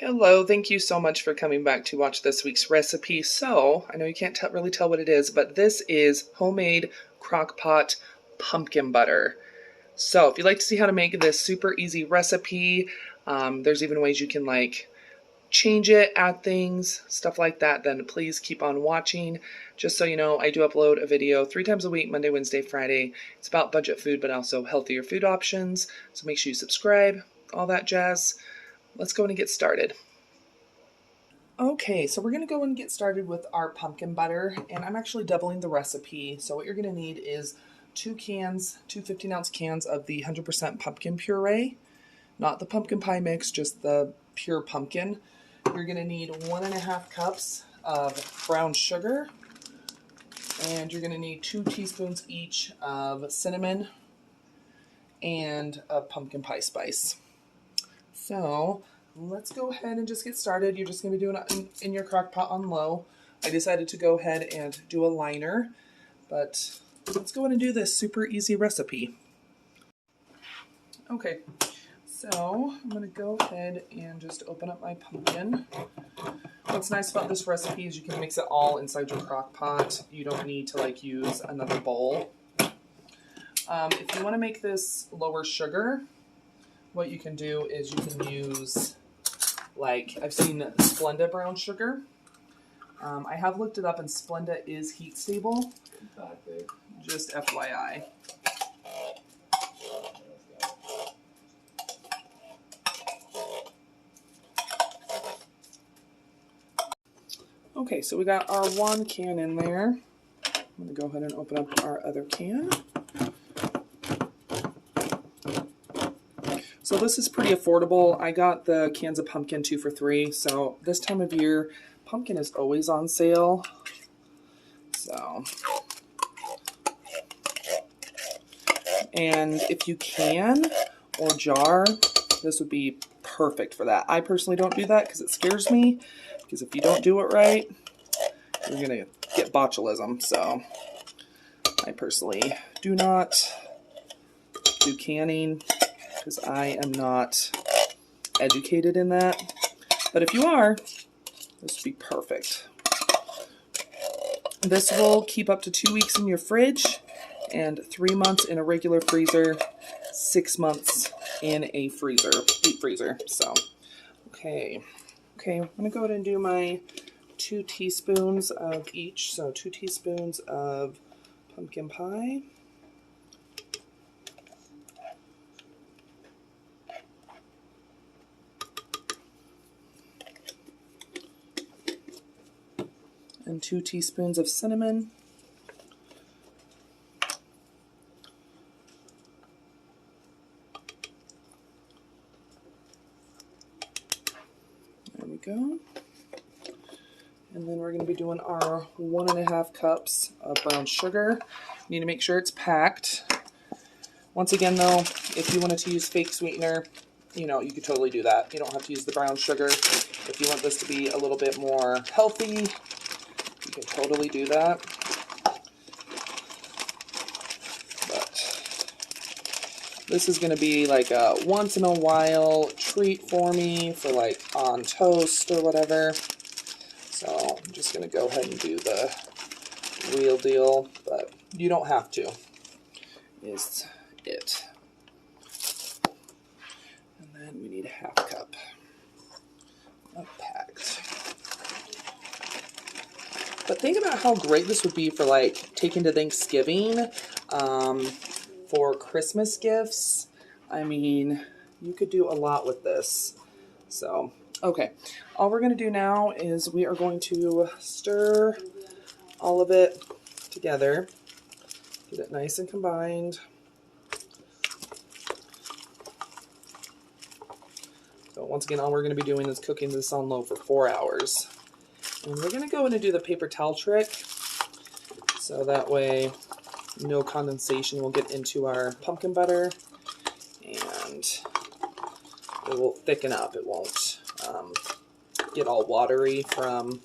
Hello, thank you so much for coming back to watch this week's recipe. So, I know you can't really tell what it is, but this is homemade Crockpot pumpkin butter. So, if you'd like to see how to make this super easy recipe, there's even ways you can change it, add things, stuff like that, then please keep on watching. Just so you know, I do upload a video 3 times a week, Monday, Wednesday, Friday. It's about budget food, but also healthier food options. So make sure you subscribe, all that jazz. Let's go and get started. Okay, so we're going to go and get started with our pumpkin butter, and I'm actually doubling the recipe. So what you're going to need is 2 15-ounce cans of the 100% pumpkin puree, not the pumpkin pie mix, just the pure pumpkin. You're going to need 1.5 cups of brown sugar, and you're going to need 2 teaspoons each of cinnamon and of pumpkin pie spice. So let's go ahead and just get started. You're just going to be doing it in your crock pot on low. I decided to go ahead and do a liner, but let's go ahead and do this super easy recipe. Okay, so I'm going to go ahead and just open up my pumpkin. What's nice about this recipe is you can mix it all inside your crock pot. You don't need to use another bowl. If you want to make this lower sugar, what you can do is you can use, I've seen Splenda brown sugar. I have looked it up, and Splenda is heat stable. Just FYI. Okay, so we got our 1 can in there. I'm going to go ahead and open up our other can. So this is pretty affordable. I got the cans of pumpkin 2 for $3. So this time of year, pumpkin is always on sale. So, and if you can or jar, this would be perfect for that. I personally don't do that because it scares me. Because if you don't do it right, you're gonna get botulism. So I personally do not do canning, because I am not educated in that. But if you are, this would be perfect. This will keep up to 2 weeks in your fridge, and 3 months in a regular freezer, 6 months in a freezer, deep freezer. So, okay, I'm gonna go ahead and do my 2 teaspoons of each. So 2 teaspoons of pumpkin pie. And 2 teaspoons of cinnamon. There we go. And then we're going to be doing our 1.5 cups of brown sugar. You need to make sure it's packed. Once again, though, if you wanted to use fake sweetener, you could totally do that. You don't have to use the brown sugar. If you want this to be a little bit more healthy, you can totally do that. But this is going to be a once in a while treat for me for on toast or whatever. So I'm just going to go ahead and do the real deal, but you don't have to, is it. And then we need 1/2 cup of packed. But think about how great this would be for taking to Thanksgiving, for Christmas gifts. I mean, you could do a lot with this. So, okay. All we're going to do now is we are going to stir all of it together. Get it nice and combined. So once again, all we're going to be doing is cooking this on low for 4 hours. And we're going to go in and do the paper towel trick, so that way no condensation will get into our pumpkin butter, and it will thicken up. It won't get all watery from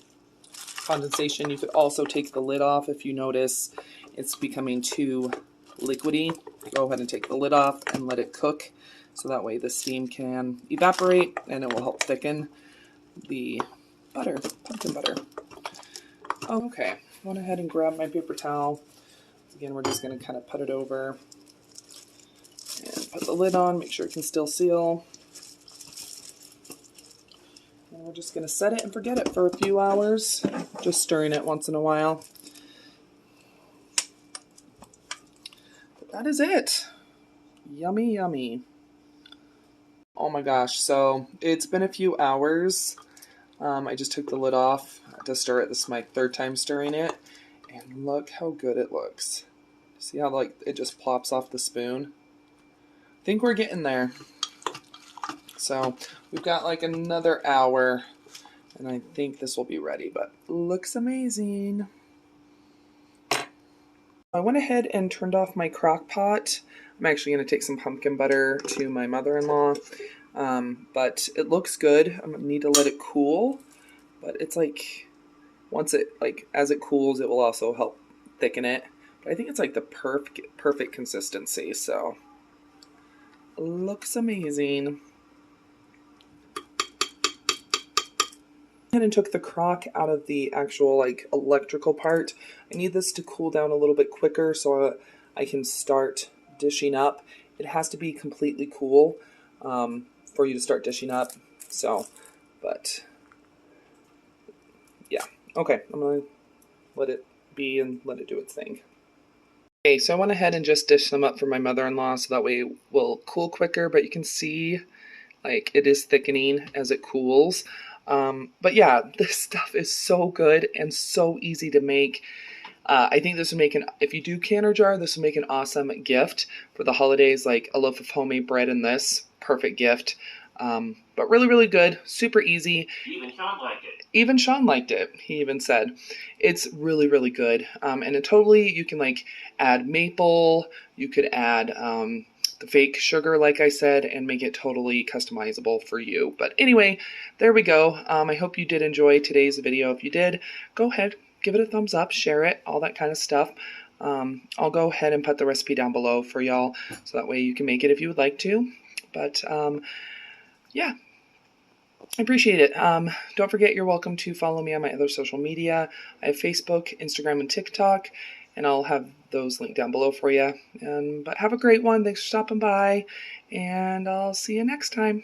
condensation. You could also take the lid off if you notice it's becoming too liquidy. Go ahead and take the lid off and let it cook, so that way the steam can evaporate and it will help thicken. the butter, pumpkin butter. Okay, I went ahead and grabbed my paper towel. Again, we're just going to kind of put it over and put the lid on, make sure it can still seal. And we're just going to set it and forget it for a few hours, just stirring it once in a while. But that is it. Yummy, yummy. Oh my gosh, so it's been a few hours. I just took the lid off to stir it. This is my third time stirring it. And look how good it looks. See how like it just plops off the spoon? I think we're getting there. So we've got like another hour and I think this will be ready, but looks amazing. I went ahead and turned off my crock pot. I'm actually going to take some pumpkin butter to my mother-in-law, but it looks good. I'm going to need to let it cool, but it's like once it, like as it cools, it will also help thicken it. But I think it's like the perfect consistency, so looks amazing. And took the crock out of the actual like electrical part. I need this to cool down a little bit quicker so I can start dishing up. It has to be completely cool for you to start dishing up. So, but yeah. Okay, I'm gonna let it be and let it do its thing. Okay, so I went ahead and just dished them up for my mother-in-law so that way it will cool quicker, but you can see like it is thickening as it cools. But yeah, this stuff is so good and so easy to make. I think this would make if you do can or jar, this would make an awesome gift for the holidays, like a loaf of homemade bread and this. Perfect gift. But really, really good. Super easy. Even Sean liked it. Even Sean liked it. He even said it's really, really good. And it totally, you can like add maple. You could add the fake sugar, like I said, and make it totally customizable for you. But anyway, there we go. I hope you did enjoy today's video. If you did, go ahead, give it a thumbs up, share it, all that kind of stuff. I'll go ahead and put the recipe down below for y'all, so that way you can make it if you would like to. But yeah, I appreciate it. Don't forget you're welcome to follow me on my other social media. I have Facebook, Instagram, and TikTok, and I'll have those linked down below for you. But have a great one. Thanks for stopping by, and I'll see you next time.